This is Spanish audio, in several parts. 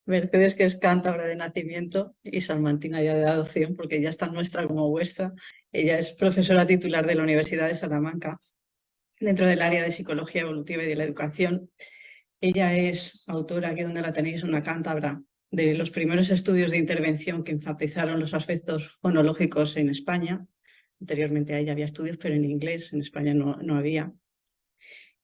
Mercedes, que es cántabra de nacimiento y salmantina ya de adopción, porque ya es tan nuestra como vuestra. Ella es profesora titular de la Universidad de Salamanca, dentro del área de psicología evolutiva y de la educación. Ella es autora, aquí donde la tenéis, una cántabra de los primeros estudios de intervención que enfatizaron los aspectos fonológicos en España. Anteriormente a ella había estudios, pero en inglés, en España no había.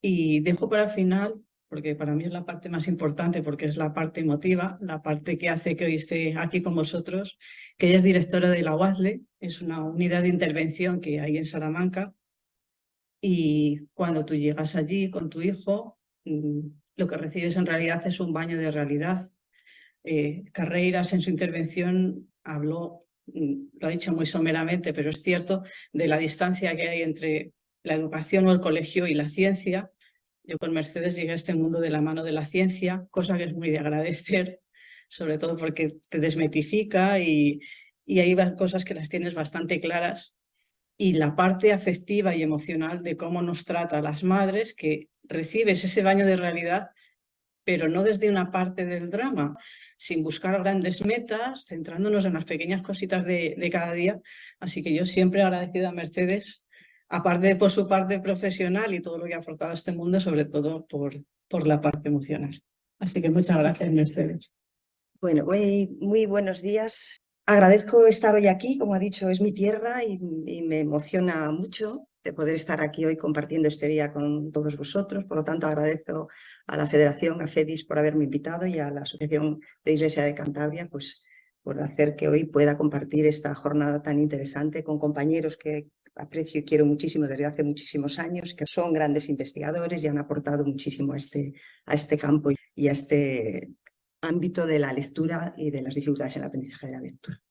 Y dejo para el final, porque para mí es la parte más importante, porque es la parte emotiva, la parte que hace que hoy esté aquí con vosotros, que ella es directora de la UASLE, es una unidad de intervención que hay en Salamanca, y cuando tú llegas allí con tu hijo, lo que recibes en realidad es un baño de realidad. Carreiras en su intervención habló, lo ha dicho muy someramente, pero es cierto, de la distancia que hay entre la educación o el colegio y la ciencia. Yo con Mercedes llegué a este mundo de la mano de la ciencia, cosa que es muy de agradecer, sobre todo porque te desmitifica y hay cosas que las tienes bastante claras. Y la parte afectiva y emocional de cómo nos trata a las madres, que recibes ese baño de realidad, pero no desde una parte del drama, sin buscar grandes metas, centrándonos en las pequeñas cositas de cada día. Así que yo siempre agradecido a Mercedes, aparte por su parte profesional y todo lo que ha aportado a este mundo, sobre todo por la parte emocional. Así que muchas gracias, Mercedes. Bueno, muy buenos días. Agradezco estar hoy aquí, como ha dicho, es mi tierra y me emociona mucho de poder estar aquí hoy compartiendo este día con todos vosotros. Por lo tanto, agradezco a la Federación, a FEDIS, por haberme invitado y a la Asociación de Iglesia de Cantabria, pues por hacer que hoy pueda compartir esta jornada tan interesante con compañeros que aprecio y quiero muchísimo desde hace muchísimos años, que son grandes investigadores y han aportado muchísimo a este campo y a este ámbito de la lectura y de las dificultades en el aprendizaje de la lectura.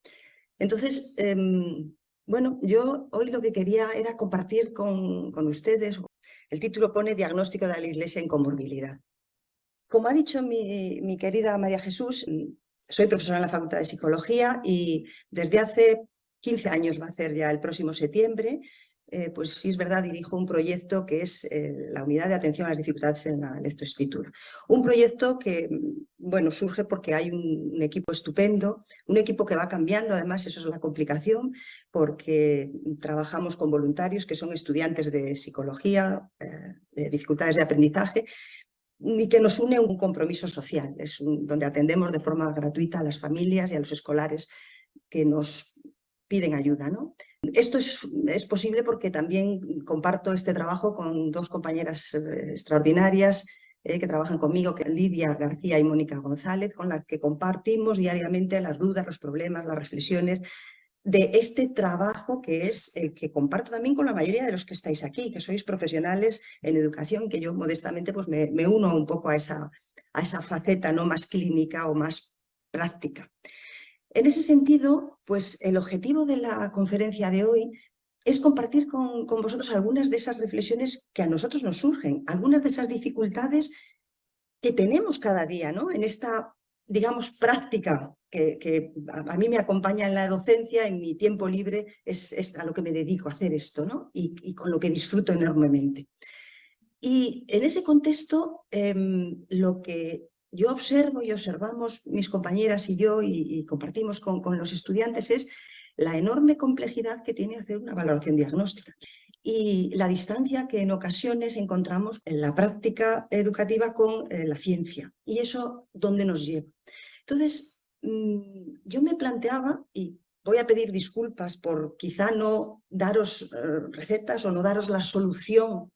Entonces, bueno, yo hoy lo que quería era compartir con ustedes, el título pone Diagnóstico de la Iglesia en comorbilidad. Como ha dicho mi querida María Jesús, soy profesora en la Facultad de Psicología y desde hace 15 años, va a ser ya el próximo septiembre, pues sí es verdad, dirijo un proyecto que es la Unidad de Atención a las Dificultades en la Lectoescritura. Un proyecto que, bueno, surge porque hay un equipo estupendo, un equipo que va cambiando, además eso es la complicación, porque trabajamos con voluntarios que son estudiantes de psicología, de dificultades de aprendizaje, y que nos une un compromiso social, donde atendemos de forma gratuita a las familias y a los escolares que nos piden ayuda, ¿no? Esto es posible porque también comparto este trabajo con dos compañeras extraordinarias que trabajan conmigo, que Lidia García y Mónica González, con las que compartimos diariamente las dudas, los problemas, las reflexiones de este trabajo que es que comparto también con la mayoría de los que estáis aquí, que sois profesionales en educación, que yo modestamente pues me uno un poco a esa faceta no más clínica o más práctica. En ese sentido, pues el objetivo de la conferencia de hoy es compartir con vosotros algunas de esas reflexiones que a nosotros nos surgen, algunas de esas dificultades que tenemos cada día, ¿no? En esta, digamos, práctica que a mí me acompaña en la docencia, en mi tiempo libre, es a lo que me dedico, a hacer esto, ¿no? Y con lo que disfruto enormemente. Y en ese contexto, lo que yo observo y observamos mis compañeras y yo y compartimos con los estudiantes es la enorme complejidad que tiene hacer una valoración diagnóstica y la distancia que en ocasiones encontramos en la práctica educativa con la ciencia. ¿Y eso dónde nos lleva? Entonces, yo me planteaba, y voy a pedir disculpas por quizá no daros recetas o no daros la solución,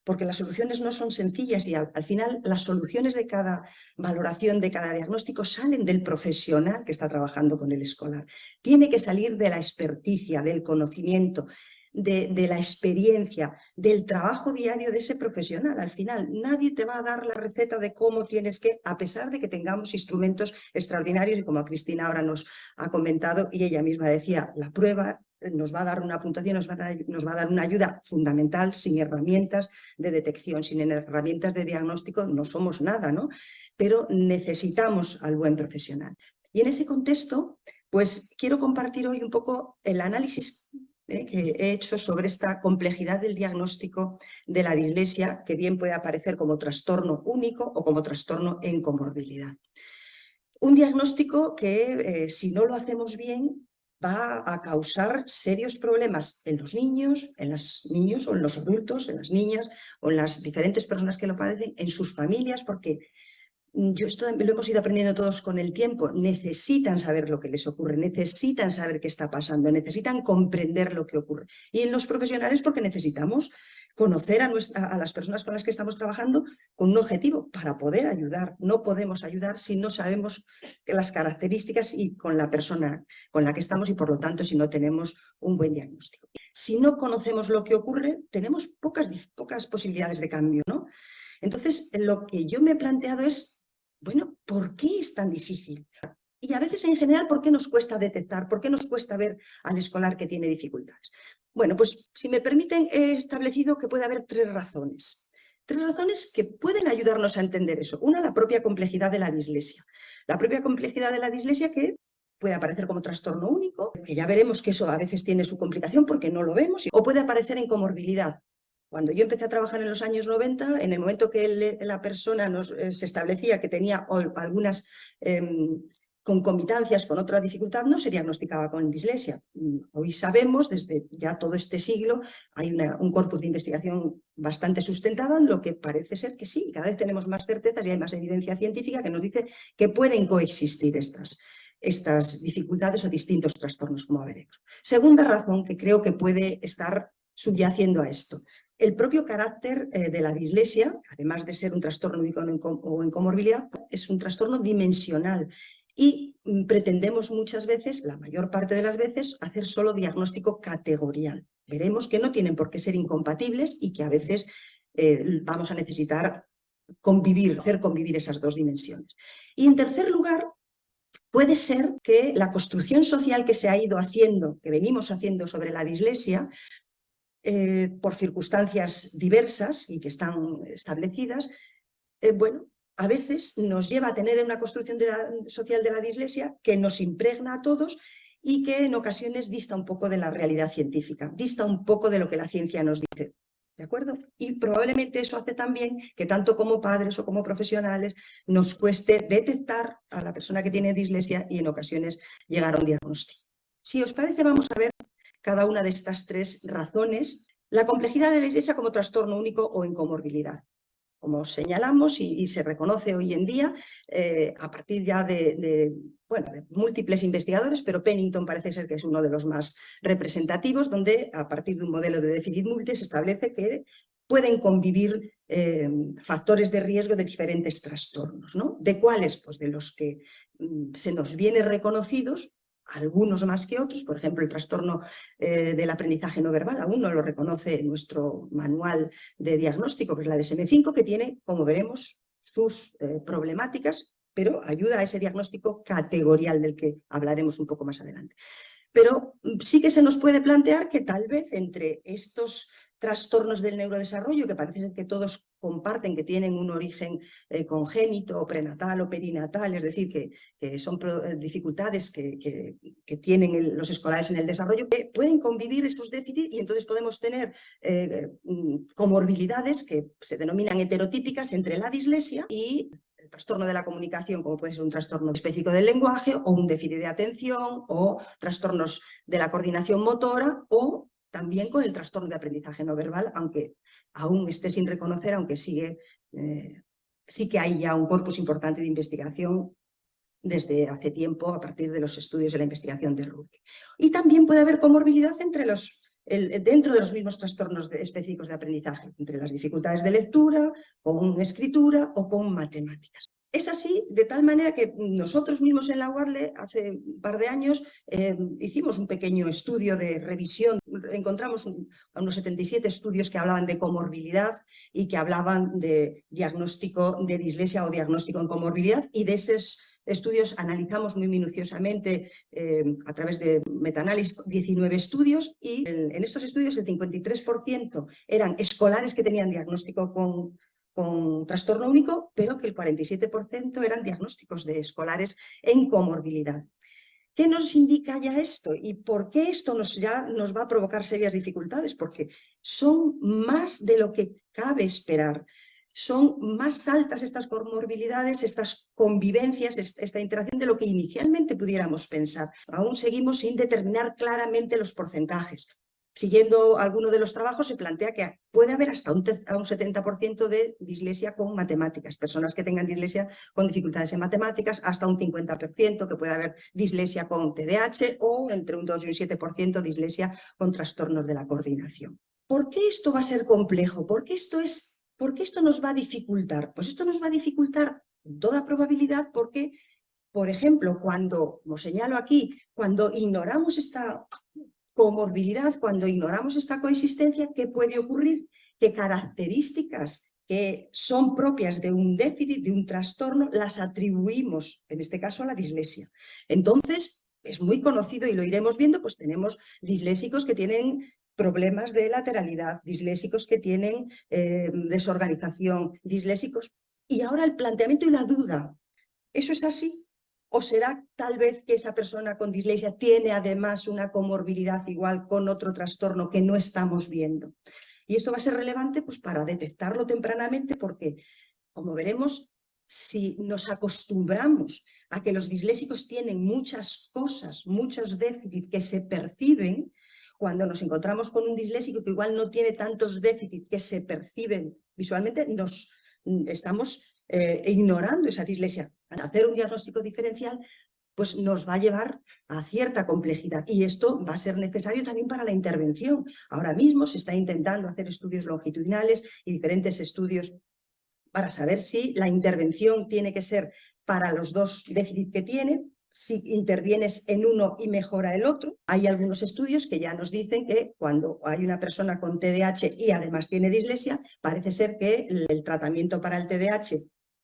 porque las soluciones no son sencillas y al final las soluciones de cada valoración, de cada diagnóstico salen del profesional que está trabajando con el escolar. Tiene que salir de la experticia, del conocimiento, de la experiencia, del trabajo diario de ese profesional. Al final nadie te va a dar la receta de cómo tienes que, a pesar de que tengamos instrumentos extraordinarios y como Cristina ahora nos ha comentado y ella misma decía, la prueba nos va a dar una puntuación, nos va a dar una ayuda fundamental. Sin herramientas de detección, sin herramientas de diagnóstico no somos nada, ¿no? Pero necesitamos al buen profesional. Y en ese contexto, pues quiero compartir hoy un poco el análisis que he hecho sobre esta complejidad del diagnóstico de la dislexia, que bien puede aparecer como trastorno único o como trastorno en comorbilidad. Un diagnóstico que, si no lo hacemos bien, va a causar serios problemas en los niños o en los adultos, en las niñas o en las diferentes personas que lo padecen, en sus familias, porque esto lo hemos ido aprendiendo todos con el tiempo. Necesitan saber lo que les ocurre, necesitan saber qué está pasando, necesitan comprender lo que ocurre. Y en los profesionales porque necesitamos conocer a las personas con las que estamos trabajando con un objetivo para poder ayudar. No podemos ayudar si no sabemos las características y con la persona con la que estamos y, por lo tanto, si no tenemos un buen diagnóstico. Si no conocemos lo que ocurre, tenemos pocas posibilidades de cambio, ¿no? Entonces, lo que yo me he planteado es, bueno, ¿por qué es tan difícil? Y a veces, en general, ¿por qué nos cuesta detectar? ¿Por qué nos cuesta ver al escolar que tiene dificultades? Bueno, pues si me permiten, he establecido que puede haber tres razones. Tres razones que pueden ayudarnos a entender eso. Una, la propia complejidad de la dislexia. La propia complejidad de la dislexia que puede aparecer como trastorno único, que ya veremos que eso a veces tiene su complicación porque no lo vemos, o puede aparecer en comorbilidad. Cuando yo empecé a trabajar en los años 90, en el momento que la persona se establecía que tenía algunas concomitancias con otra dificultad, no se diagnosticaba con dislexia. Hoy sabemos, desde ya todo este siglo, hay un corpus de investigación bastante sustentado en lo que parece ser que sí, cada vez tenemos más certezas y hay más evidencia científica que nos dice que pueden coexistir estas dificultades o distintos trastornos, como veremos. Segunda razón que creo que puede estar subyaciendo a esto. El propio carácter de la dislexia, además de ser un trastorno o en comorbilidad, es un trastorno dimensional y pretendemos muchas veces, la mayor parte de las veces, hacer solo diagnóstico categorial. Veremos que no tienen por qué ser incompatibles y que a veces vamos a necesitar hacer convivir esas dos dimensiones. Y en tercer lugar, puede ser que la construcción social que se ha ido haciendo, que venimos haciendo sobre la dislexia, por circunstancias diversas y que están establecidas, bueno, a veces nos lleva a tener una construcción social de la dislexia que nos impregna a todos y que en ocasiones dista un poco de la realidad científica, dista un poco de lo que la ciencia nos dice. ¿De acuerdo? Y probablemente eso hace también que tanto como padres o como profesionales nos cueste detectar a la persona que tiene dislexia y en ocasiones llegar a un diagnóstico. Si os parece, vamos a ver cada una de estas tres razones. La complejidad de la dislexia como trastorno único o en comorbilidad. Como señalamos y se reconoce hoy en día, a partir ya de múltiples investigadores, pero Pennington parece ser que es uno de los más representativos, donde a partir de un modelo de déficit múltiple se establece que pueden convivir factores de riesgo de diferentes trastornos, ¿no? ¿De cuáles? Pues de los que se nos viene reconocidos, algunos más que otros. Por ejemplo, el trastorno del aprendizaje no verbal aún no lo reconoce nuestro manual de diagnóstico, que es la DSM-5, que tiene, como veremos, sus problemáticas, pero ayuda a ese diagnóstico categorial del que hablaremos un poco más adelante. Pero sí que se nos puede plantear que tal vez entre estos trastornos del neurodesarrollo, que parece que todos comparten, que tienen un origen congénito, o prenatal o perinatal, es decir, que son dificultades que tienen los escolares en el desarrollo, que pueden convivir esos déficits y entonces podemos tener comorbilidades que se denominan heterotípicas entre la dislexia y el trastorno de la comunicación, como puede ser un trastorno específico del lenguaje o un déficit de atención o trastornos de la coordinación motora o también con el trastorno de aprendizaje no verbal, aunque aún esté sin reconocer, aunque sí que hay ya un corpus importante de investigación desde hace tiempo a partir de los estudios de la investigación de Rurke. Y también puede haber comorbilidad dentro de los mismos trastornos específicos de aprendizaje, entre las dificultades de lectura, con escritura o con matemáticas. Es así, de tal manera que nosotros mismos en la UARLE, hace un par de años, hicimos un pequeño estudio de revisión. Encontramos unos 77 estudios que hablaban de comorbilidad y que hablaban de diagnóstico de dislexia o diagnóstico en comorbilidad, y de esos estudios analizamos muy minuciosamente a través de metaanálisis 19 estudios, y en estos estudios el 53% eran escolares que tenían diagnóstico con trastorno único, pero que el 47% eran diagnósticos de escolares en comorbilidad. ¿Qué nos indica ya esto? ¿Y por qué esto ya nos va a provocar serias dificultades? Porque son más de lo que cabe esperar. son más altas estas comorbilidades, estas convivencias, esta interacción de lo que inicialmente pudiéramos pensar. Aún seguimos sin determinar claramente los porcentajes. Siguiendo alguno de los trabajos, se plantea que puede haber hasta un 70% de dislexia con matemáticas, personas que tengan dislexia con dificultades en matemáticas, hasta un 50% que puede haber dislexia con TDAH o entre un 2 y un 7% dislexia con trastornos de la coordinación. ¿Por qué esto va a ser complejo? ¿Por qué esto nos va a dificultar? Pues esto nos va a dificultar con toda probabilidad porque, por ejemplo, como señalo aquí, cuando ignoramos esta comorbilidad, cuando ignoramos esta coexistencia, ¿qué puede ocurrir? Que características que son propias de un déficit, de un trastorno, las atribuimos, en este caso, a la dislexia. Entonces, es muy conocido y lo iremos viendo, pues tenemos disléxicos que tienen problemas de lateralidad, disléxicos que tienen desorganización, disléxicos. Y ahora el planteamiento y la duda, ¿eso es así? ¿O será tal vez que esa persona con dislexia tiene además una comorbilidad igual con otro trastorno que no estamos viendo? Y esto va a ser relevante pues, para detectarlo tempranamente porque, como veremos, si nos acostumbramos a que los disléxicos tienen muchas cosas, muchos déficits que se perciben, cuando nos encontramos con un disléxico que igual no tiene tantos déficits que se perciben visualmente, estamos ignorando esa dislexia. Al hacer un diagnóstico diferencial, pues nos va a llevar a cierta complejidad y esto va a ser necesario también para la intervención. Ahora mismo se está intentando hacer estudios longitudinales y diferentes estudios para saber si la intervención tiene que ser para los dos déficits que tiene, si intervienes en uno y mejora el otro. Hay algunos estudios que ya nos dicen que cuando hay una persona con TDAH y además tiene dislexia, parece ser que el tratamiento para el TDAH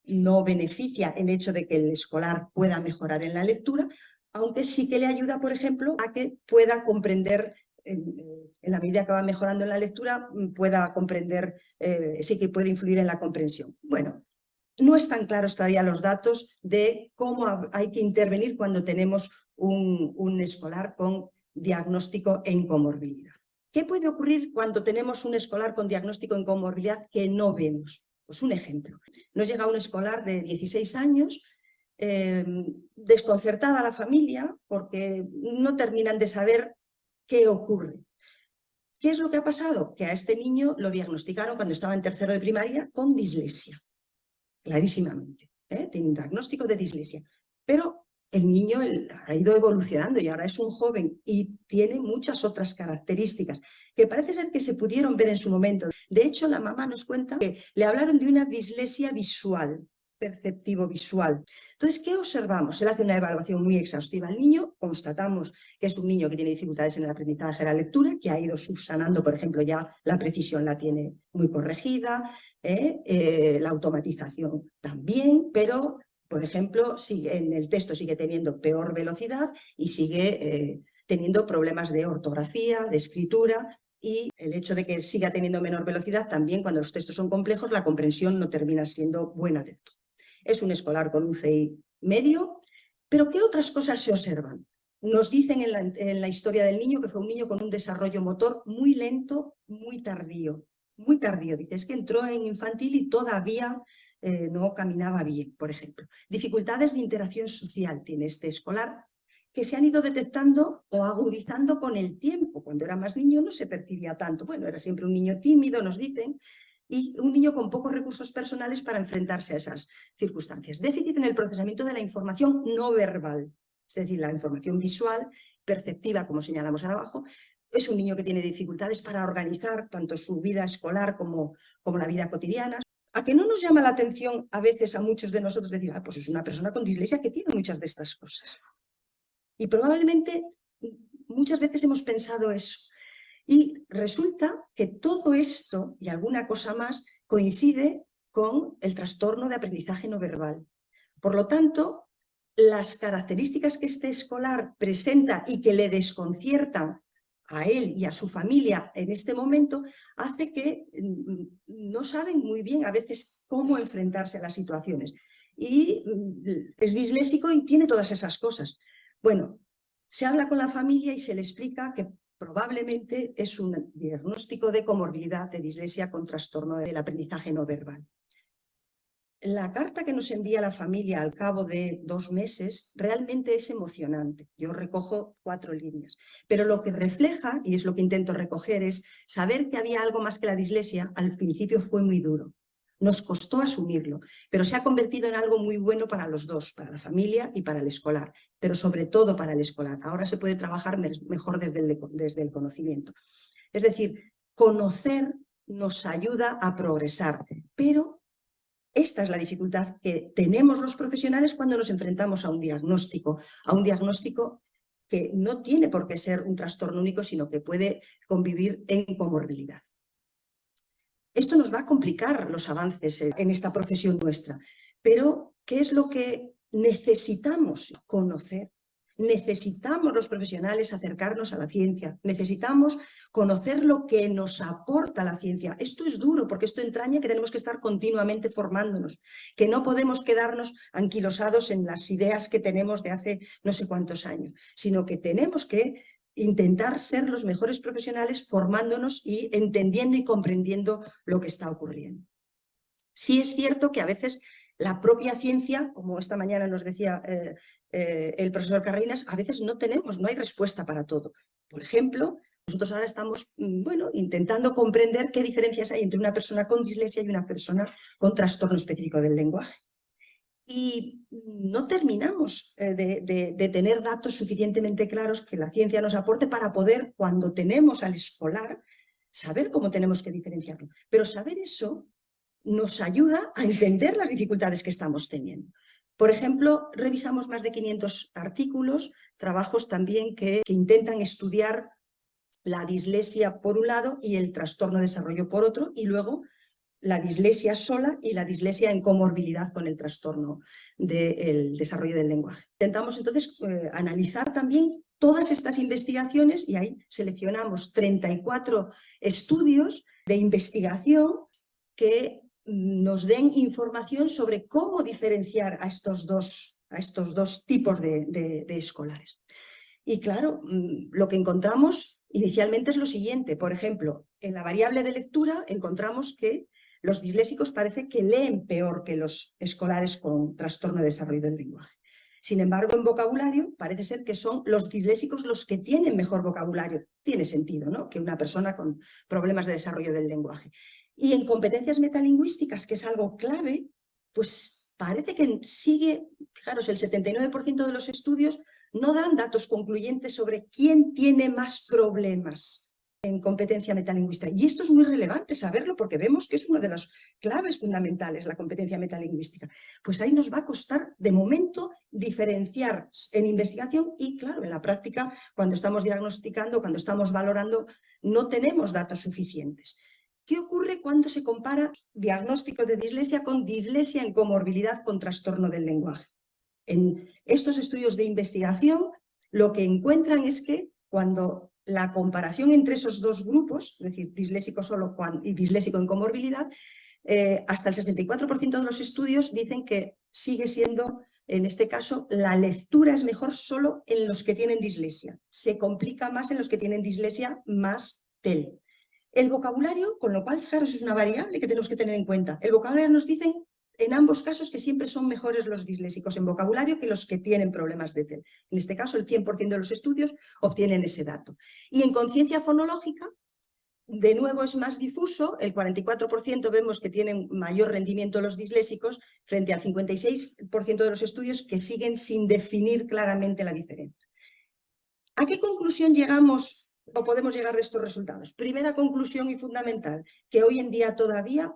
no beneficia el hecho de que el escolar pueda mejorar en la lectura, aunque sí que le ayuda, por ejemplo, a que pueda comprender, en la medida que va mejorando en la lectura, pueda comprender, sí que puede influir en la comprensión. Bueno, no están claros todavía los datos de cómo hay que intervenir cuando tenemos un escolar con diagnóstico en comorbilidad. ¿Qué puede ocurrir cuando tenemos un escolar con diagnóstico en comorbilidad que no vemos? Pues un ejemplo. Nos llega un escolar de 16 años, desconcertada la familia porque no terminan de saber qué ocurre. ¿Qué es lo que ha pasado? Que a este niño lo diagnosticaron cuando estaba en tercero de primaria con dislexia, clarísimamente. Tiene un diagnóstico de dislexia. Pero el niño ha ido evolucionando y ahora es un joven y tiene muchas otras características que parece ser que se pudieron ver en su momento. De hecho, la mamá nos cuenta que le hablaron de una dislexia visual, perceptivo-visual. Entonces, ¿qué observamos? Él hace una evaluación muy exhaustiva al niño, constatamos que es un niño que tiene dificultades en el aprendizaje de la lectura, que ha ido subsanando, por ejemplo, ya la precisión la tiene muy corregida, la automatización también, pero, por ejemplo, en el texto sigue teniendo peor velocidad y sigue teniendo problemas de ortografía, de escritura, y el hecho de que siga teniendo menor velocidad también, cuando los textos son complejos, la comprensión no termina siendo buena del todo. Es un escolar con un CI medio, pero ¿qué otras cosas se observan? Nos dicen en la historia del niño que fue un niño con un desarrollo motor muy lento, muy tardío. Muy tardío, dice, es que entró en infantil y todavía no caminaba bien, por ejemplo. Dificultades de interacción social tiene este escolar, que se han ido detectando o agudizando con el tiempo. Cuando era más niño no se percibía tanto. Bueno, era siempre un niño tímido, nos dicen, y un niño con pocos recursos personales para enfrentarse a esas circunstancias. Déficit en el procesamiento de la información no verbal, es decir, la información visual, perceptiva, como señalamos abajo. Es un niño que tiene dificultades para organizar tanto su vida escolar como la vida cotidiana. ¿A que no nos llama la atención a veces a muchos de nosotros decir, pues es una persona con dislexia que tiene muchas de estas cosas? Y probablemente muchas veces hemos pensado eso. Y resulta que todo esto y alguna cosa más coincide con el trastorno de aprendizaje no verbal. Por lo tanto, las características que este escolar presenta y que le desconciertan a él y a su familia en este momento, hace que no saben muy bien a veces cómo enfrentarse a las situaciones. Y es disléxico y tiene todas esas cosas. Bueno, se habla con la familia y se le explica que probablemente es un diagnóstico de comorbilidad de dislexia con trastorno del aprendizaje no verbal. La carta que nos envía la familia al cabo de 2 meses realmente es emocionante. Yo recojo 4 líneas, pero lo que refleja, y es lo que intento recoger, es saber que había algo más que la dislexia. Al principio fue muy duro, nos costó asumirlo, pero se ha convertido en algo muy bueno para los dos, para la familia y para el escolar, pero sobre todo para el escolar. Ahora se puede trabajar mejor desde el conocimiento. Es decir, conocer nos ayuda a progresar, pero esta es la dificultad que tenemos los profesionales cuando nos enfrentamos a un diagnóstico que no tiene por qué ser un trastorno único, sino que puede convivir en comorbilidad. Esto nos va a complicar los avances en esta profesión nuestra, pero ¿qué es lo que necesitamos conocer? Necesitamos los profesionales acercarnos a la ciencia, necesitamos conocer lo que nos aporta la ciencia. Esto es duro porque esto entraña que tenemos que estar continuamente formándonos, que no podemos quedarnos anquilosados en las ideas que tenemos de hace no sé cuántos años, sino que tenemos que intentar ser los mejores profesionales formándonos y entendiendo y comprendiendo lo que está ocurriendo. Sí es cierto que a veces la propia ciencia, como esta mañana nos decía el profesor Carreinas, a veces no hay respuesta para todo. Por ejemplo, nosotros ahora estamos intentando comprender qué diferencias hay entre una persona con dislexia y una persona con trastorno específico del lenguaje. Y no terminamos de tener datos suficientemente claros que la ciencia nos aporte para poder, cuando tenemos al escolar, saber cómo tenemos que diferenciarlo. Pero saber eso nos ayuda a entender las dificultades que estamos teniendo. Por ejemplo, revisamos más de 500 artículos, trabajos también que intentan estudiar la dislexia por un lado y el trastorno de desarrollo por otro, y luego la dislexia sola y la dislexia en comorbilidad con el trastorno del desarrollo del lenguaje. Intentamos entonces analizar también todas estas investigaciones y ahí seleccionamos 34 estudios de investigación que nos den información sobre cómo diferenciar a estos dos tipos de escolares. Y claro, lo que encontramos inicialmente es lo siguiente. Por ejemplo, en la variable de lectura encontramos que los disléxicos parece que leen peor que los escolares con trastorno de desarrollo del lenguaje. Sin embargo, en vocabulario parece ser que son los disléxicos los que tienen mejor vocabulario. Tiene sentido, ¿no?, que una persona con problemas de desarrollo del lenguaje. Y en competencias metalingüísticas, que es algo clave, pues parece que sigue, fijaros, el 79% de los estudios no dan datos concluyentes sobre quién tiene más problemas en competencia metalingüística. Y esto es muy relevante saberlo porque vemos que es una de las claves fundamentales, la competencia metalingüística. Pues ahí nos va a costar, de momento, diferenciar en investigación y, claro, en la práctica, cuando estamos diagnosticando, cuando estamos valorando, no tenemos datos suficientes. ¿Qué ocurre cuando se compara diagnóstico de dislexia con dislexia en comorbilidad con trastorno del lenguaje? En estos estudios de investigación, lo que encuentran es que cuando la comparación entre esos dos grupos, es decir, disléxico solo y disléxico en comorbilidad, hasta el 64% de los estudios dicen que sigue siendo, en este caso, la lectura es mejor solo en los que tienen dislexia. Se complica más en los que tienen dislexia más TEL. El vocabulario, con lo cual, fijaros, es una variable que tenemos que tener en cuenta. El vocabulario nos dicen en ambos casos que siempre son mejores los disléxicos en vocabulario que los que tienen problemas de TEL. En este caso, el 100% de los estudios obtienen ese dato. Y en conciencia fonológica, de nuevo es más difuso, el 44% vemos que tienen mayor rendimiento los disléxicos frente al 56% de los estudios que siguen sin definir claramente la diferencia. ¿A qué conclusión llegamos o podemos llegar de estos resultados? Primera conclusión y fundamental, que hoy en día todavía,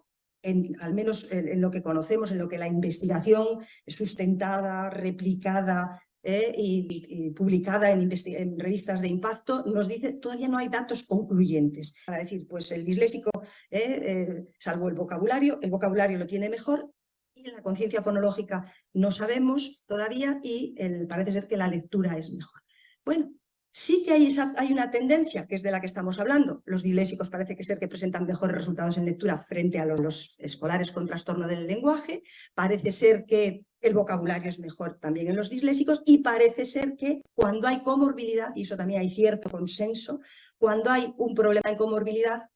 al menos en lo que conocemos, en lo que la investigación sustentada, replicada y publicada en revistas de impacto, nos dice todavía no hay datos concluyentes. Para decir, pues el disléxico, salvo el vocabulario lo tiene mejor, y en la conciencia fonológica no sabemos todavía, y parece ser que la lectura es mejor. Bueno, sí que hay una tendencia, que es de la que estamos hablando. Los disléxicos parece que ser que presentan mejores resultados en lectura frente a los escolares con trastorno del lenguaje. Parece ser que el vocabulario es mejor también en los disléxicos, y parece ser que cuando hay comorbilidad, y eso también hay cierto consenso, cuando hay un problema en comorbilidad,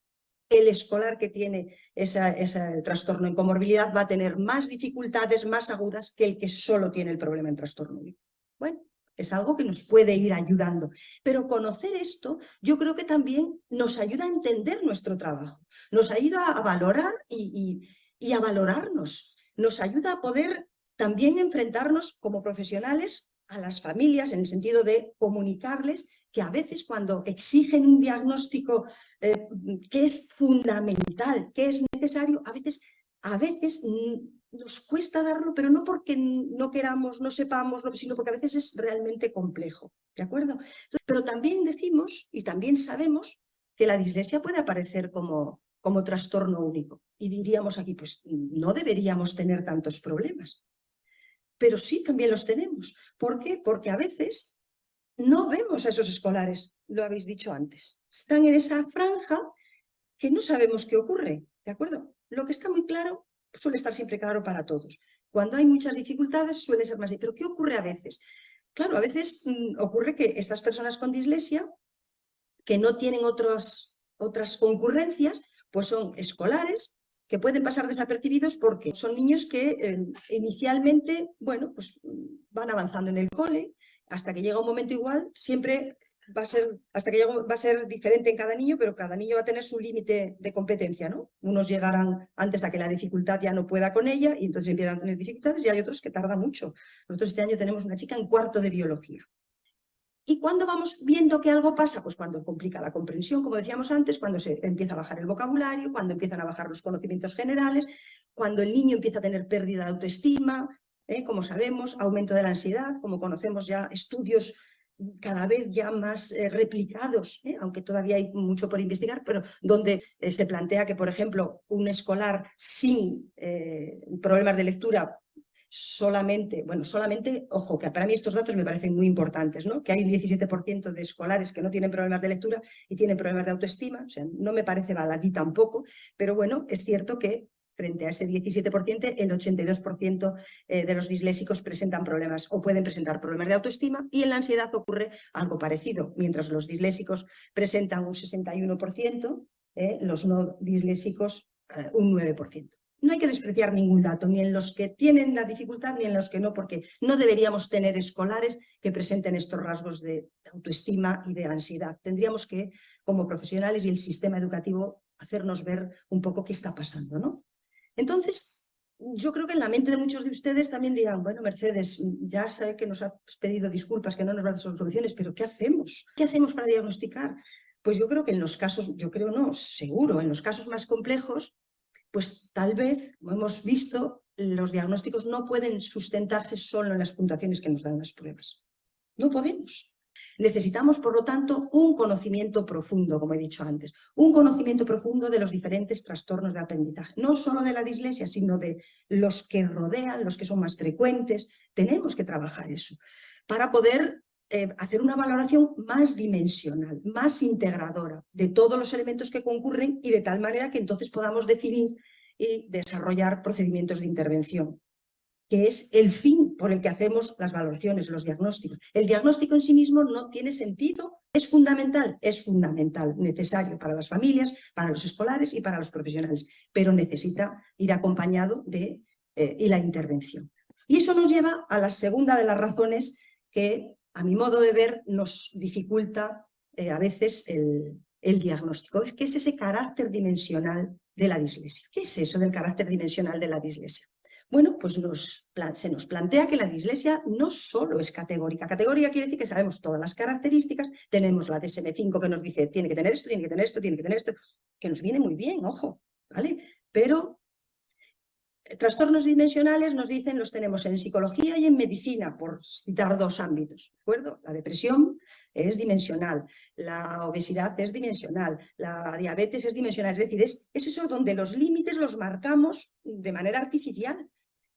el escolar que tiene ese trastorno en comorbilidad va a tener más dificultades más agudas que el que solo tiene el problema en trastorno único. Bueno, es algo que nos puede ir ayudando. Pero conocer esto, yo creo que también nos ayuda a entender nuestro trabajo, nos ayuda a valorar y a valorarnos, nos ayuda a poder también enfrentarnos como profesionales a las familias, en el sentido de comunicarles que a veces cuando exigen un diagnóstico que es fundamental, que es necesario, a veces nos cuesta darlo, pero no porque no queramos, no sepamos, sino porque a veces es realmente complejo, ¿de acuerdo? Pero también decimos y también sabemos que la dislexia puede aparecer como trastorno único. Y diríamos aquí, pues no deberíamos tener tantos problemas. Pero sí también los tenemos. ¿Por qué? Porque a veces no vemos a esos escolares, lo habéis dicho antes. Están en esa franja que no sabemos qué ocurre, ¿de acuerdo? Lo que está muy claro suele estar siempre claro para todos. Cuando hay muchas dificultades suele ser más... ¿Pero qué ocurre a veces? Claro, a veces ocurre que estas personas con dislexia, que no tienen otras concurrencias, pues son escolares que pueden pasar desapercibidos porque son niños que inicialmente, bueno, pues van avanzando en el cole, hasta que llega un momento igual, siempre va a ser diferente en cada niño, pero cada niño va a tener su límite de competencia, ¿no? Unos llegarán antes a que la dificultad ya no pueda con ella y entonces empiezan a tener dificultades, y hay otros que tardan mucho. Nosotros este año tenemos una chica en cuarto de biología. ¿Y cuándo vamos viendo que algo pasa? Pues cuando complica la comprensión, como decíamos antes, cuando se empieza a bajar el vocabulario, cuando empiezan a bajar los conocimientos generales, cuando el niño empieza a tener pérdida de autoestima, como sabemos, aumento de la ansiedad, como conocemos ya estudios cada vez ya más replicados, aunque todavía hay mucho por investigar, pero donde se plantea que, por ejemplo, un escolar sin problemas de lectura solamente, ojo, que para mí estos datos me parecen muy importantes, ¿no? Que hay un 17% de escolares que no tienen problemas de lectura y tienen problemas de autoestima, o sea, no me parece baladí tampoco, pero bueno, es cierto que frente a ese 17%, el 82% de los disléxicos presentan problemas o pueden presentar problemas de autoestima, y en la ansiedad ocurre algo parecido. Mientras los disléxicos presentan un 61%, los no disléxicos un 9%. No hay que despreciar ningún dato, ni en los que tienen la dificultad ni en los que no, porque no deberíamos tener escolares que presenten estos rasgos de autoestima y de ansiedad. Tendríamos que, como profesionales y el sistema educativo, hacernos ver un poco qué está pasando, ¿no? Entonces, yo creo que en la mente de muchos de ustedes también dirán, bueno, Mercedes, ya sé que nos has pedido disculpas, que no nos vas a dar soluciones, pero ¿qué hacemos? ¿Qué hacemos para diagnosticar? Pues yo creo que en los casos, seguro, en los casos más complejos, pues tal vez, como hemos visto, los diagnósticos no pueden sustentarse solo en las puntuaciones que nos dan las pruebas. No podemos. Necesitamos, por lo tanto, un conocimiento profundo, como he dicho antes, un conocimiento profundo de los diferentes trastornos de aprendizaje, no solo de la dislexia, sino de los que rodean, los que son más frecuentes. Tenemos que trabajar eso para poder hacer una valoración más dimensional, más integradora de todos los elementos que concurren, y de tal manera que entonces podamos definir y desarrollar procedimientos de intervención, que es el fin por el que hacemos las valoraciones, los diagnósticos. El diagnóstico en sí mismo no tiene sentido, es fundamental, necesario para las familias, para los escolares y para los profesionales, pero necesita ir acompañado de la intervención. Y eso nos lleva a la segunda de las razones que, a mi modo de ver, nos dificulta a veces el diagnóstico, que es ese carácter dimensional de la dislexia. ¿Qué es eso del carácter dimensional de la dislexia? Bueno, pues se nos plantea que la dislexia no solo es categórica. Categórica quiere decir que sabemos todas las características, tenemos la DSM-5 que nos dice tiene que tener esto, tiene que tener esto, tiene que tener esto, que nos viene muy bien, ojo, ¿vale? Pero trastornos dimensionales nos dicen, los tenemos en psicología y en medicina, por citar dos ámbitos, ¿de acuerdo? La depresión es dimensional, la obesidad es dimensional, la diabetes es dimensional, es decir, es eso donde los límites los marcamos de manera artificial.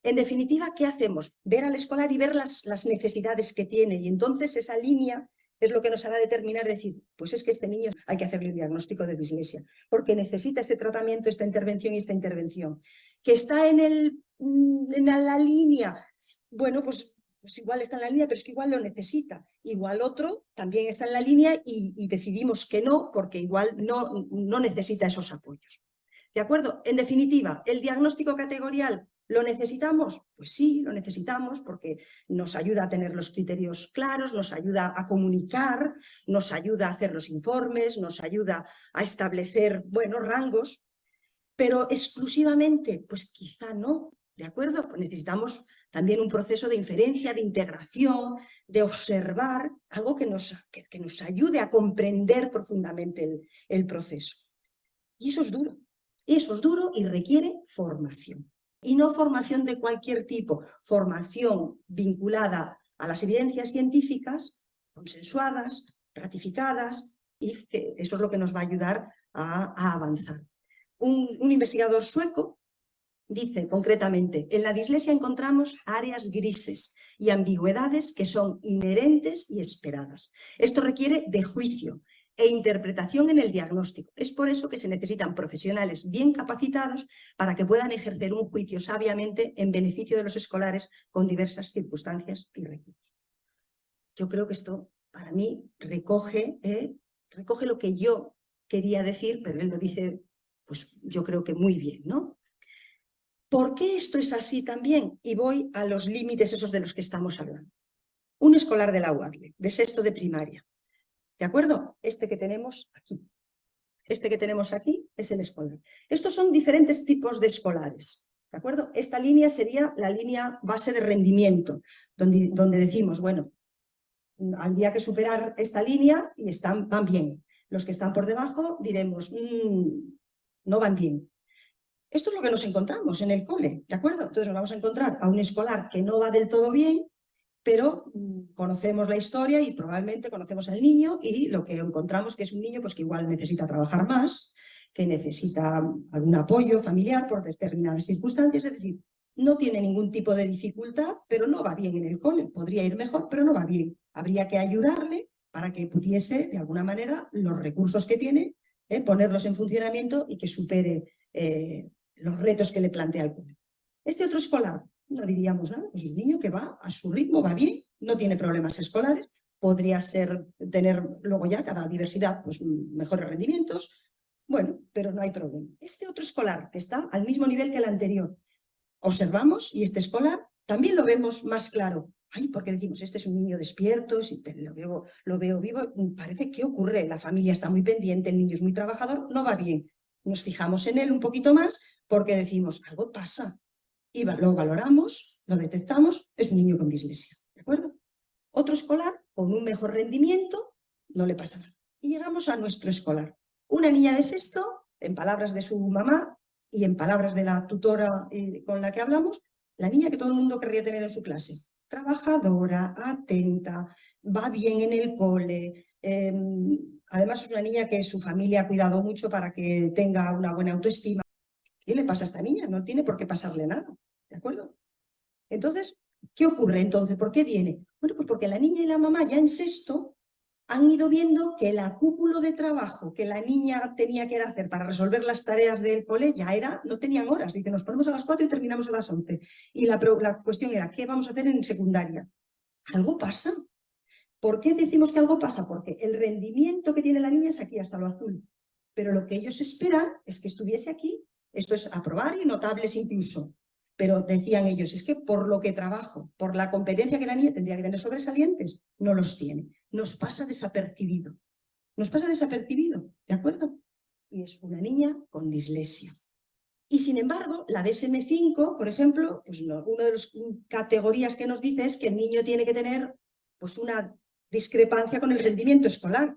En definitiva, ¿qué hacemos? Ver al escolar y ver las necesidades que tiene, y entonces esa línea es lo que nos hará determinar, decir, pues es que este niño hay que hacerle un diagnóstico de dislexia, porque necesita este tratamiento, esta intervención y esta intervención. Que está en la línea, bueno, pues pues igual está en la línea, pero es que igual lo necesita. Igual otro también está en la línea y decidimos que no, porque igual no necesita esos apoyos. ¿De acuerdo? En definitiva, ¿el diagnóstico categorial lo necesitamos? Pues sí, lo necesitamos porque nos ayuda a tener los criterios claros, nos ayuda a comunicar, nos ayuda a hacer los informes, nos ayuda a establecer buenos rangos, pero exclusivamente, pues quizá no, ¿de acuerdo? Pues necesitamos también un proceso de inferencia, de integración, de observar, algo que nos ayude a comprender profundamente el proceso. Y eso es duro. Eso es duro y requiere formación. Y no formación de cualquier tipo, formación vinculada a las evidencias científicas, consensuadas, ratificadas, y que eso es lo que nos va a ayudar a avanzar. Un investigador sueco dice concretamente, en la dislexia encontramos áreas grises y ambigüedades que son inherentes y esperadas. Esto requiere de juicio e interpretación en el diagnóstico. Es por eso que se necesitan profesionales bien capacitados para que puedan ejercer un juicio sabiamente en beneficio de los escolares con diversas circunstancias y recursos. Yo creo que esto, para mí, recoge lo que yo quería decir, pero él lo dice, pues yo creo que muy bien, ¿no? ¿Por qué esto es así también? Y voy a los límites esos de los que estamos hablando. Un escolar de la UACLE, de sexto de primaria, ¿de acuerdo? Este que tenemos aquí. Este que tenemos aquí es el escolar. Estos son diferentes tipos de escolares, ¿de acuerdo? Esta línea sería la línea base de rendimiento, donde decimos, bueno, habría que superar esta línea y van bien. Los que están por debajo diremos, no van bien. Esto es lo que nos encontramos en el cole, ¿de acuerdo? Entonces nos vamos a encontrar a un escolar que no va del todo bien, pero conocemos la historia y probablemente conocemos al niño y lo que encontramos que es un niño pues, que igual necesita trabajar más, que necesita algún apoyo familiar por determinadas circunstancias, es decir, no tiene ningún tipo de dificultad, pero no va bien en el cole, podría ir mejor, pero no va bien. Habría que ayudarle para que pudiese, de alguna manera, los recursos que tiene, ponerlos en funcionamiento y que supere los retos que le plantea el cole. Este otro escolar, no diríamos nada, pues un niño que va a su ritmo, va bien, no tiene problemas escolares, podría tener luego ya cada diversidad pues mejores rendimientos, bueno, pero no hay problema. Este otro escolar que está al mismo nivel que el anterior, observamos y este escolar también lo vemos más claro. Ay, porque decimos, este es un niño despierto, lo veo vivo, parece que ocurre, la familia está muy pendiente, el niño es muy trabajador, no va bien. Nos fijamos en él un poquito más porque decimos, algo pasa. Y lo valoramos, lo detectamos, es un niño con dislexia, ¿de acuerdo? Otro escolar con un mejor rendimiento, no le pasa nada. Y llegamos a nuestro escolar. Una niña de sexto, en palabras de su mamá y en palabras de la tutora con la que hablamos, la niña que todo el mundo querría tener en su clase. Trabajadora, atenta, va bien en el cole, además es una niña que su familia ha cuidado mucho para que tenga una buena autoestima. ¿Qué le pasa a esta niña? No tiene por qué pasarle nada, ¿de acuerdo? Entonces, ¿qué ocurre entonces? ¿Por qué viene? Bueno, pues porque la niña y la mamá ya en sexto han ido viendo que el acúmulo de trabajo que la niña tenía que hacer para resolver las tareas del cole ya era, no tenían horas, dice, nos ponemos a las 4 y terminamos a las 11. Y la cuestión era, ¿qué vamos a hacer en secundaria? Algo pasa. ¿Por qué decimos que algo pasa? Porque el rendimiento que tiene la niña es aquí, hasta lo azul. Pero lo que ellos esperan es que estuviese aquí. Esto es aprobar y notables incluso. Pero decían ellos, es que por lo que trabajo, por la competencia que la niña tendría que tener sobresalientes, no los tiene. Nos pasa desapercibido. Nos pasa desapercibido, ¿de acuerdo? Y es una niña con dislexia. Y sin embargo, la DSM-5, por ejemplo, pues no, una de las categorías que nos dice es que el niño tiene que tener pues una discrepancia con el rendimiento escolar.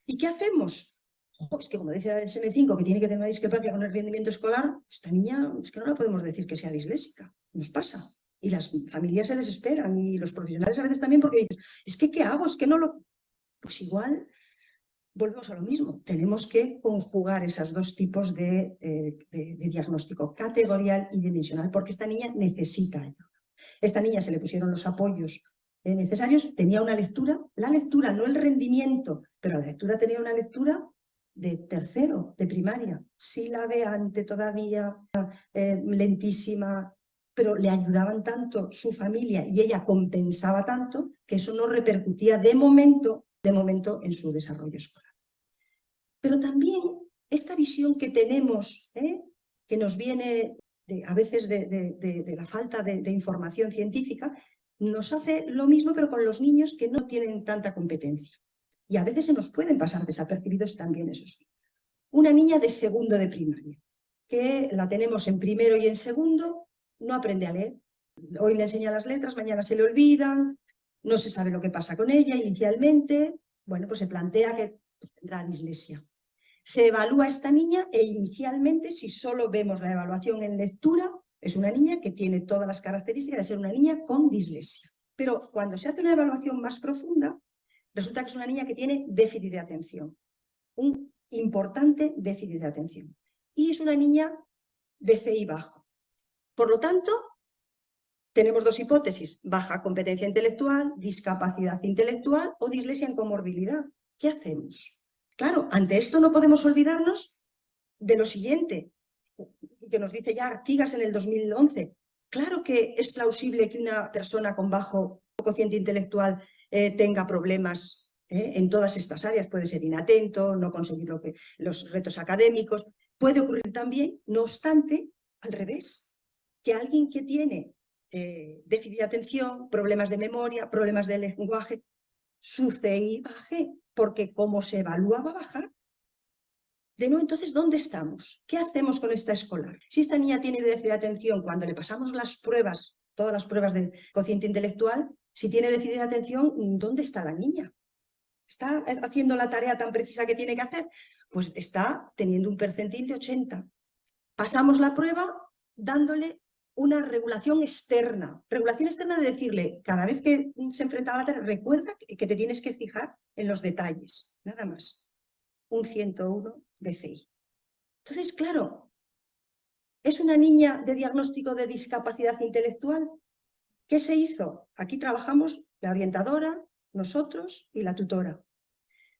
¿Y qué hacemos? Ojo, es que como dice el DSM-5 que tiene que tener una discrepancia con el rendimiento escolar, esta niña es que no la podemos decir que sea disléxica, nos pasa. Y las familias se desesperan y los profesionales a veces también porque dicen, es que ¿qué hago? Es que no lo... Pues igual volvemos a lo mismo, tenemos que conjugar esos dos tipos de diagnóstico, categorial y dimensional, porque esta niña necesita ayuda. Esta niña se le pusieron los apoyos necesarios, tenía una lectura, la lectura, no el rendimiento, pero la lectura tenía una lectura de tercero, de primaria, silabeante todavía, lentísima, pero le ayudaban tanto su familia y ella compensaba tanto que eso no repercutía de momento en su desarrollo escolar. Pero también esta visión que tenemos, que nos viene a veces de la falta de información científica, nos hace lo mismo pero con los niños que no tienen tanta competencia. Y a veces se nos pueden pasar desapercibidos también esos niños. Una niña de segundo de primaria, que la tenemos en primero y en segundo, no aprende a leer. Hoy le enseña las letras, mañana se le olvidan, no se sabe lo que pasa con ella inicialmente. Bueno, pues se plantea que tendrá dislexia. Se evalúa a esta niña e inicialmente, si solo vemos la evaluación en lectura, es una niña que tiene todas las características de ser una niña con dislexia. Pero cuando se hace una evaluación más profunda, resulta que es una niña que tiene déficit de atención, un importante déficit de atención. Y es una niña de CI bajo. Por lo tanto, tenemos dos hipótesis: baja competencia intelectual, discapacidad intelectual o dislexia en comorbilidad. ¿Qué hacemos? Claro, ante esto no podemos olvidarnos de lo siguiente, que nos dice ya Artigas en el 2011. Claro que es plausible que una persona con bajo cociente intelectual tenga problemas en todas estas áreas. Puede ser inatento, no conseguir los retos académicos. Puede ocurrir también, no obstante, al revés, que alguien que tiene déficit de atención, problemas de memoria, problemas de lenguaje, su CI baje, porque como se evalúa va a bajar. De nuevo, entonces, ¿dónde estamos? ¿Qué hacemos con esta escolar? Si esta niña tiene déficit de atención, cuando le pasamos las pruebas, todas las pruebas de cociente intelectual, si tiene déficit de atención, ¿dónde está la niña? ¿Está haciendo la tarea tan precisa que tiene que hacer? Pues está teniendo un percentil de 80. Pasamos la prueba dándole una regulación externa. Regulación externa de decirle, cada vez que se enfrenta a la tarea, recuerda que te tienes que fijar en los detalles, nada más. Un 101 de CI. Entonces, claro, ¿es una niña de diagnóstico de discapacidad intelectual? ¿Qué se hizo? Aquí trabajamos la orientadora, nosotros y la tutora.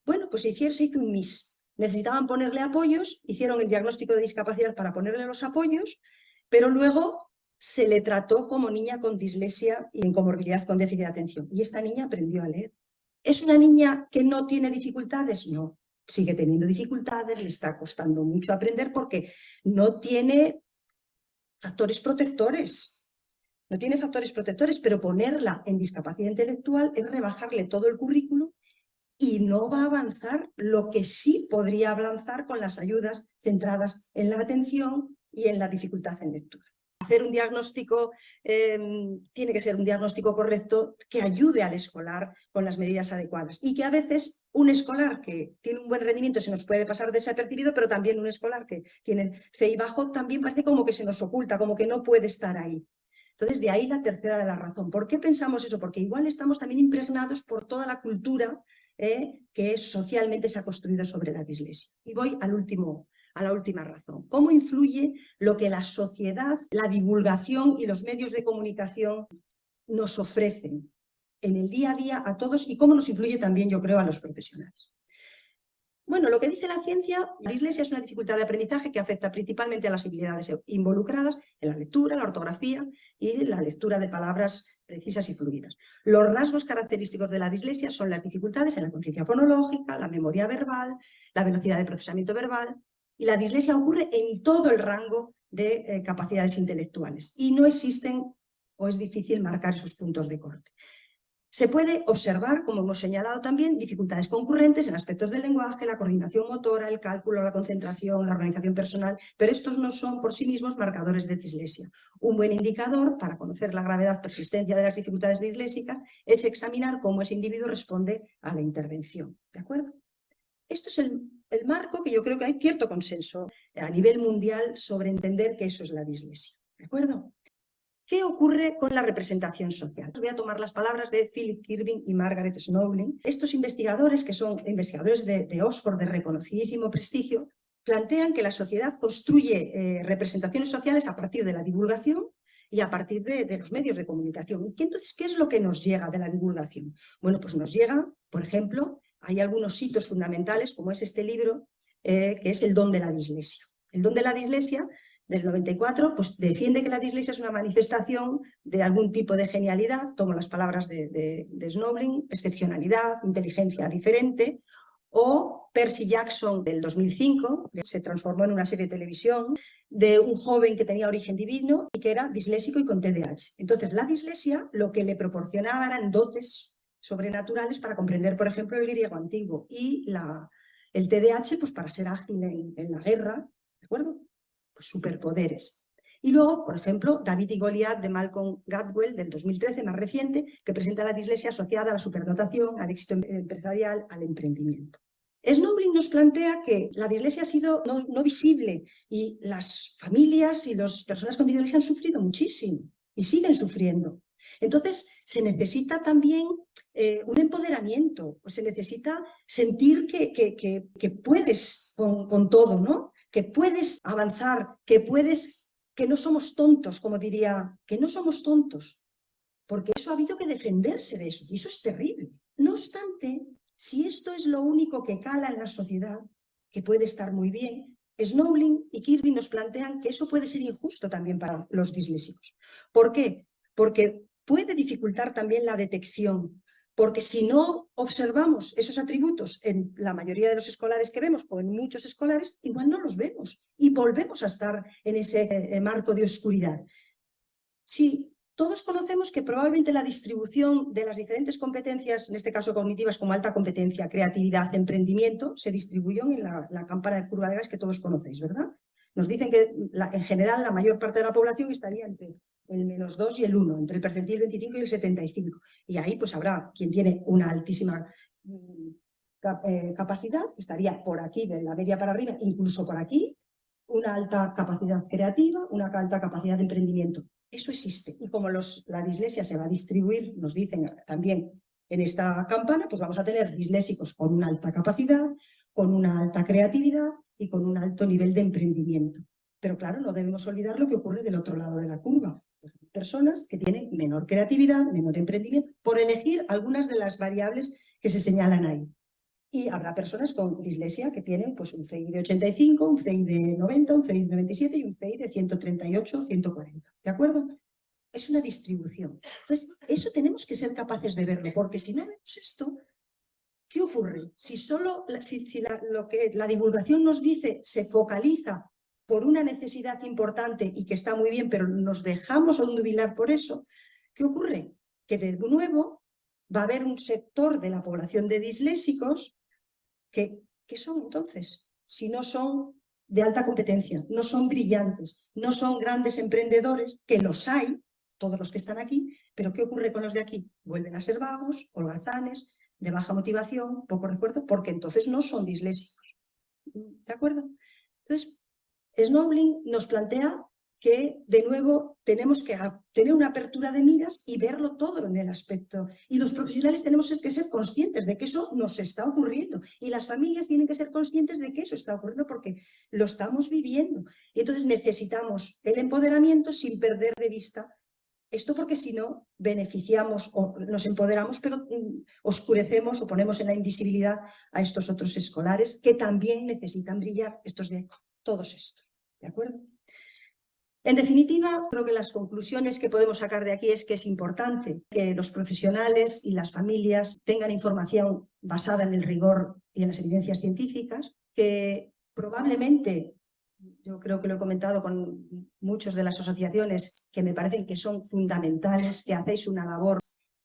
Bueno, pues se hizo un MIS. Necesitaban ponerle apoyos, hicieron el diagnóstico de discapacidad para ponerle los apoyos, pero luego se le trató como niña con dislexia y en comorbilidad con déficit de atención. Y esta niña aprendió a leer. ¿Es una niña que no tiene dificultades? No. Sigue teniendo dificultades, le está costando mucho aprender porque no tiene factores protectores. No tiene factores protectores, pero ponerla en discapacidad intelectual es rebajarle todo el currículo y no va a avanzar lo que sí podría avanzar con las ayudas centradas en la atención y en la dificultad en lectura. Hacer un diagnóstico tiene que ser un diagnóstico correcto que ayude al escolar con las medidas adecuadas y que a veces un escolar que tiene un buen rendimiento se nos puede pasar desapercibido, pero también un escolar que tiene CI bajo también parece como que se nos oculta, como que no puede estar ahí. Entonces, de ahí la tercera de la razón. ¿Por qué pensamos eso? Porque igual estamos también impregnados por toda la cultura que socialmente se ha construido sobre la dislexia. Y voy a la última razón. ¿Cómo influye lo que la sociedad, la divulgación y los medios de comunicación nos ofrecen en el día a día a todos y cómo nos influye también, yo creo, a los profesionales? Bueno, lo que dice la ciencia, la dislexia es una dificultad de aprendizaje que afecta principalmente a las habilidades involucradas en la lectura, la ortografía y la lectura de palabras precisas y fluidas. Los rasgos característicos de la dislexia son las dificultades en la conciencia fonológica, la memoria verbal, la velocidad de procesamiento verbal, y la dislexia ocurre en todo el rango de capacidades intelectuales y no existen o es difícil marcar esos puntos de corte. Se puede observar, como hemos señalado también, dificultades concurrentes en aspectos del lenguaje, la coordinación motora, el cálculo, la concentración, la organización personal, pero estos no son por sí mismos marcadores de dislexia. Un buen indicador para conocer la gravedad persistencia de las dificultades disléxicas es examinar cómo ese individuo responde a la intervención. ¿De acuerdo? Esto es el marco que yo creo que hay cierto consenso a nivel mundial sobre entender que eso es la dislexia. ¿De acuerdo? ¿Qué ocurre con la representación social? Voy a tomar las palabras de Philip Kirby y Margaret Snowling. Estos investigadores, que son investigadores de Oxford de reconocidísimo prestigio, plantean que la sociedad construye representaciones sociales a partir de la divulgación y a partir de los medios de comunicación. ¿Y entonces qué es lo que nos llega de la divulgación? Bueno, pues nos llega, por ejemplo, hay algunos hitos fundamentales, como es este libro, que es El don de la dislexia. El don de la dislexia del 94, pues defiende que la dislexia es una manifestación de algún tipo de genialidad, tomo las palabras de Snowden, excepcionalidad, inteligencia diferente, o Percy Jackson del 2005, que se transformó en una serie de televisión, de un joven que tenía origen divino y que era disléxico y con TDAH. Entonces, la dislexia lo que le proporcionaba eran dotes sobrenaturales para comprender, por ejemplo, el griego antiguo, y el TDAH, pues para ser ágil en la guerra, ¿de acuerdo? Pues superpoderes. Y luego, por ejemplo, David y Goliat de Malcolm Gladwell del 2013, más reciente, que presenta la dislexia asociada a la superdotación, al éxito empresarial, al emprendimiento. Snowden nos plantea que la dislexia ha sido no visible y las familias y las personas con dislexia han sufrido muchísimo y siguen sufriendo. Entonces, se necesita también un empoderamiento, se necesita sentir que puedes con todo, ¿no? Que puedes avanzar, que no somos tontos, como diría, que no somos tontos, porque eso ha habido que defenderse de eso, y eso es terrible. No obstante, si esto es lo único que cala en la sociedad, que puede estar muy bien, Snowden y Kirby nos plantean que eso puede ser injusto también para los disléxicos. ¿Por qué? Porque puede dificultar también la detección, porque si no observamos esos atributos en la mayoría de los escolares que vemos, o en muchos escolares, igual no los vemos y volvemos a estar en ese marco de oscuridad. Sí, todos conocemos que probablemente la distribución de las diferentes competencias, en este caso cognitivas como alta competencia, creatividad, emprendimiento, se distribuyó en la campana de curva de gas que todos conocéis, ¿verdad? Nos dicen que en general la mayor parte de la población estaría entre el -2 y el 1, entre el percentil 25 y el 75. Y ahí pues habrá quien tiene una altísima capacidad, estaría por aquí, de la media para arriba, incluso por aquí, una alta capacidad creativa, una alta capacidad de emprendimiento. Eso existe. Y como la dislexia se va a distribuir, nos dicen también en esta campana, pues vamos a tener disléxicos con una alta capacidad, con una alta creatividad y con un alto nivel de emprendimiento. Pero claro, no debemos olvidar lo que ocurre del otro lado de la curva. Personas que tienen menor creatividad, menor emprendimiento, por elegir algunas de las variables que se señalan ahí. Y habrá personas con dislexia que tienen pues, un CI de 85, un CI de 90, un CI de 97 y un CI de 138 o 140. ¿De acuerdo? Es una distribución. Entonces, eso tenemos que ser capaces de verlo, porque si no vemos esto, ¿qué ocurre? Si solo lo que la divulgación nos dice se focaliza por una necesidad importante y que está muy bien, pero nos dejamos ondular por eso, ¿qué ocurre? Que de nuevo va a haber un sector de la población de disléxicos ¿qué son entonces? Si no son de alta competencia, no son brillantes, no son grandes emprendedores, que los hay, todos los que están aquí, pero ¿qué ocurre con los de aquí? Vuelven a ser vagos, holgazanes, de baja motivación, poco recuerdo, porque entonces no son disléxicos. ¿De acuerdo? Entonces, Snowden nos plantea que, de nuevo, tenemos que tener una apertura de miras y verlo todo en el aspecto. Y los profesionales tenemos que ser conscientes de que eso nos está ocurriendo. Y las familias tienen que ser conscientes de que eso está ocurriendo porque lo estamos viviendo. Y entonces necesitamos el empoderamiento sin perder de vista esto, porque si no, beneficiamos o nos empoderamos, pero oscurecemos o ponemos en la invisibilidad a estos otros escolares que también necesitan brillar, estos de todos estos. ¿De acuerdo? En definitiva, creo que las conclusiones que podemos sacar de aquí es que es importante que los profesionales y las familias tengan información basada en el rigor y en las evidencias científicas, que probablemente, yo creo que lo he comentado con muchas de las asociaciones que me parecen que son fundamentales, que hacéis una labor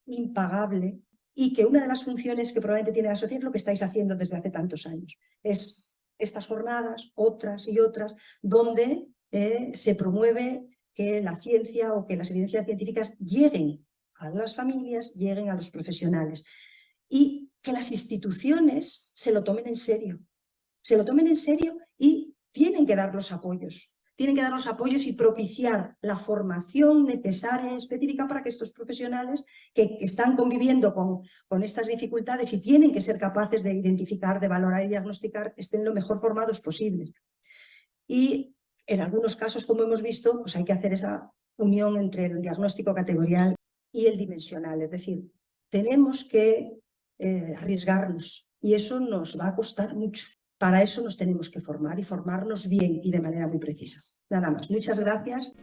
impagable y que una de las funciones que probablemente tiene la asociación es lo que estáis haciendo desde hace tantos años. Es estas jornadas, otras y otras, donde se promueve que la ciencia o que las evidencias científicas lleguen a las familias, lleguen a los profesionales y que las instituciones se lo tomen en serio. Se lo tomen en serio y tienen que dar los apoyos. Tienen que dar los apoyos y propiciar la formación necesaria y específica para que estos profesionales que están conviviendo con estas dificultades y tienen que ser capaces de identificar, de valorar y diagnosticar, estén lo mejor formados posibles. Y en algunos casos, como hemos visto, pues hay que hacer esa unión entre el diagnóstico categorial y el dimensional. Es decir, tenemos que arriesgarnos y eso nos va a costar mucho. Para eso nos tenemos que formar y formarnos bien y de manera muy precisa. Nada más. Muchas gracias.